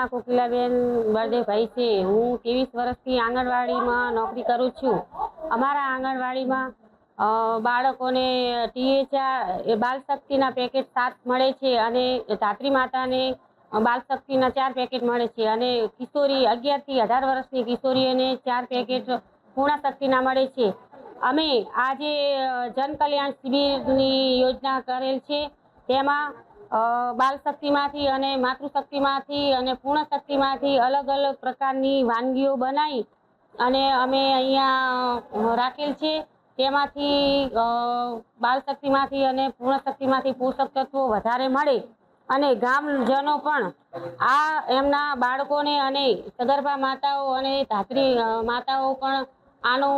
નામ કોકિલાબેન બળદેવભાઈ છે। હું 23 વર્ષથી આંગણવાડીમાં નોકરી કરું છું। અમારા આંગણવાડીમાં બાળકોને THR બાલ શક્તિના પેકેટ 7 મળે છે અને ધાત્રી માતાને બાલ શક્તિના 4 પેકેટ મળે છે અને કિશોરી 11 થી 18 વર્ષની કિશોરીઓને 4 પેકેટ પૂર્ણ શક્તિના મળે છે। અમે આજે જન કલ્યાણ શિબિરની યોજના કરેલ છે। તેમાં બાલ શક્તિમાંથી અને માતૃશક્તિમાંથી અને પૂર્ણ શક્તિમાંથી અલગ અલગ પ્રકારની વાનગીઓ બનાવી અને અમે અહીંયા રાખેલ છે। તેમાંથી બાલ શક્તિમાંથી અને પૂર્ણ શક્તિમાંથી પોષક તત્વો વધારે મળે અને ગામજનો પણ આ એમના બાળકોને અને સગર્ભા માતાઓ અને ધાત્રી માતાઓ પણ આનો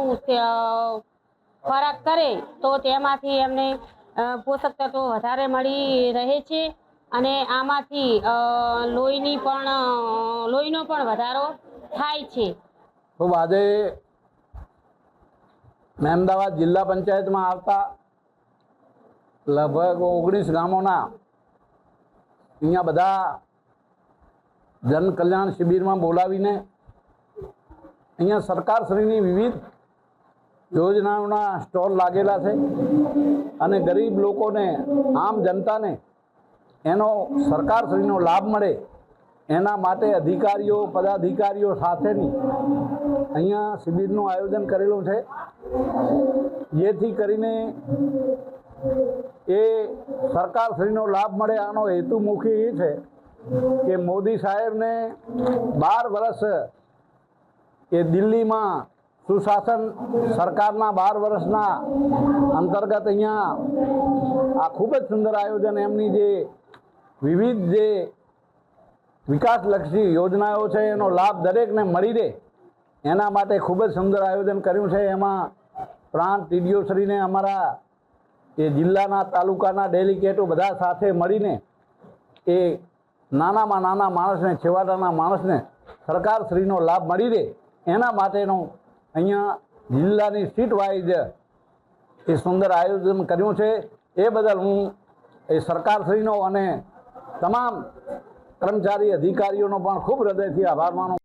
ખોરાક કરે તો તેમાંથી એમને પોષક તત્વો વધારે મળી રહે છે અને આમાંથી લોહીનો પણ વધારો થાય છે। ખૂબ આજે મહેમદાવાદ જિલ્લા પંચાયતમાં આવતા લગભગ 19 ગામોના અહીંયા બધા જન કલ્યાણ શિબિરમાં બોલાવીને અહીંયા સરકારશ્રીની વિવિધ યોજનાઓના સ્ટોલ લાગેલા છે અને ગરીબ લોકોને આમ જનતાને એનો સરકારશ્રીનો લાભ મળે એના માટે અધિકારીઓ પદાધિકારીઓ સાથેની અહીંયા શિબિરનું આયોજન કરેલું છે, જેથી કરીને એ સરકારશ્રીનો લાભ મળે। આનો હેતુ મુખ્ય એ છે કે મોદી સાહેબને 12 વર્ષ એ દિલ્હીમાં સુશાસન સરકારના 12 વર્ષના અંતર્ગત અહીંયા આ ખૂબ જ સુંદર આયોજન એમની જે વિવિધ જે વિકાસલક્ષી યોજનાઓ છે એનો લાભ દરેકને મળી રહે એના માટે ખૂબ જ સુંદર આયોજન કર્યું છે। એમાં પ્રાંત ટીડીઓશ્રીને અમારા એ જિલ્લાના તાલુકાના ડેલિગેટો બધા સાથે મળીને એ નાનામાં નાના માણસને છેવાડાના માણસને સરકારશ્રીનો લાભ મળી રહે એના માટેનું અહીંયા જિલ્લાની સીટ વાઇઝ એ સુંદર આયોજન કર્યું છે। એ બદલ હું એ સરકારશ્રીનો અને તમામ કર્મચારી અધિકારીઓનો પણ ખૂબ હૃદયથી આભાર માનું।